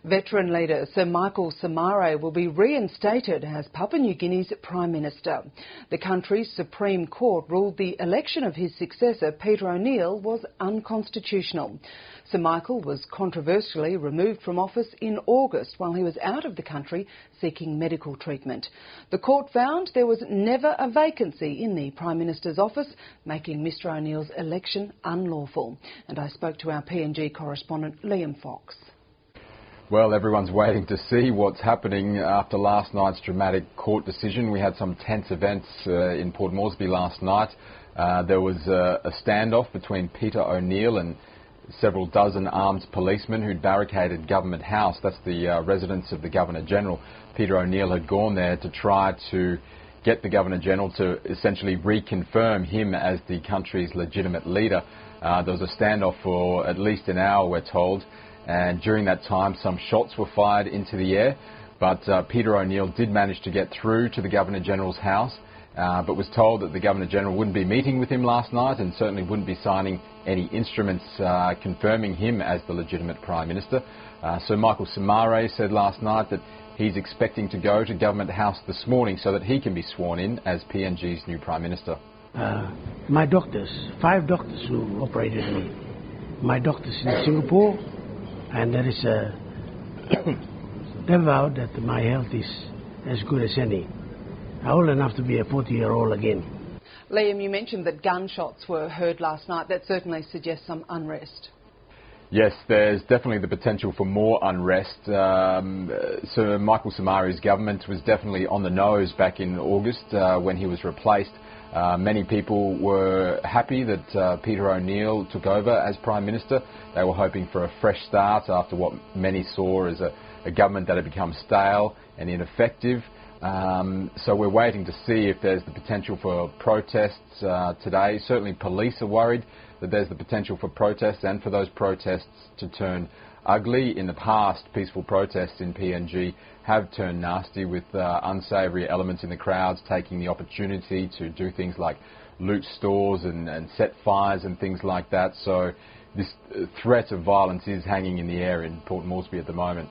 Veteran leader Sir Michael Somare will be reinstated as Papua New Guinea's Prime Minister. The country's Supreme Court ruled the election of his successor, Peter O'Neill, was unconstitutional. Sir Michael was controversially removed from office in August while he was out of the country seeking medical treatment. The court found there was never a vacancy in the Prime Minister's office, making Mr O'Neill's election unlawful. And I spoke to our PNG correspondent Liam Fox. Well, everyone's waiting to see what's happening after last night's dramatic court decision. We had some tense events in Port Moresby last night. There was a standoff between Peter O'Neill and several dozen armed policemen who'd barricaded Government House. That's the residence of the Governor-General. Peter O'Neill had gone there to try to get the Governor-General to essentially reconfirm him as the country's legitimate leader. There was a standoff for at least an hour, we're told, and during that time some shots were fired into the air, but Peter O'Neill did manage to get through to the Governor-General's house, but was told that the Governor-General wouldn't be meeting with him last night and certainly wouldn't be signing any instruments confirming him as the legitimate Prime Minister. Sir Michael Somare said last night that he's expecting to go to Government House this morning so that he can be sworn in as PNG's new Prime Minister. My doctors, 5 doctors who operated me. My doctors in Singapore, and there is they vowed that my health is as good as any. I'm old enough to be a 40-year-old again. Liam, you mentioned that gunshots were heard last night. That certainly suggests some unrest. Yes, there's definitely the potential for more unrest. Sir Michael Somare's government was definitely on the nose back in August when he was replaced. Many people were happy that Peter O'Neill took over as Prime Minister. They were hoping for a fresh start after what many saw as a government that had become stale and ineffective. So we're waiting to see if there's the potential for protests today. Certainly police are worried that there's the potential for protests and for those protests to turn ugly. In the past, peaceful protests in PNG have turned nasty with unsavoury elements in the crowds taking the opportunity to do things like loot stores and set fires and things like that. So this threat of violence is hanging in the air in Port Moresby at the moment.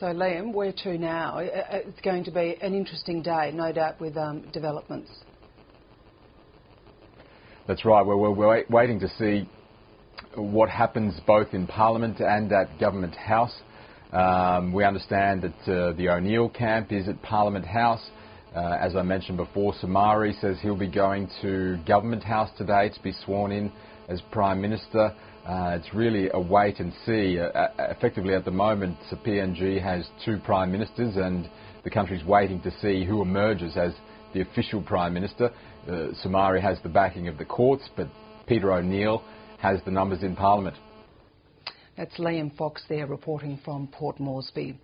So Liam, where to now? It's going to be an interesting day, no doubt, with developments. That's right. We're waiting to see what happens both in Parliament and at Government House. We understand that the O'Neill camp is at Parliament House. As I mentioned before, Somare says he'll be going to Government House today to be sworn in as Prime Minister. It's really a wait and see. Effectively at the moment, the PNG has 2 Prime Ministers and the country's waiting to see who emerges as the official Prime Minister. Somare has the backing of the courts, but Peter O'Neill has the numbers in Parliament. That's Liam Fox there reporting from Port Moresby.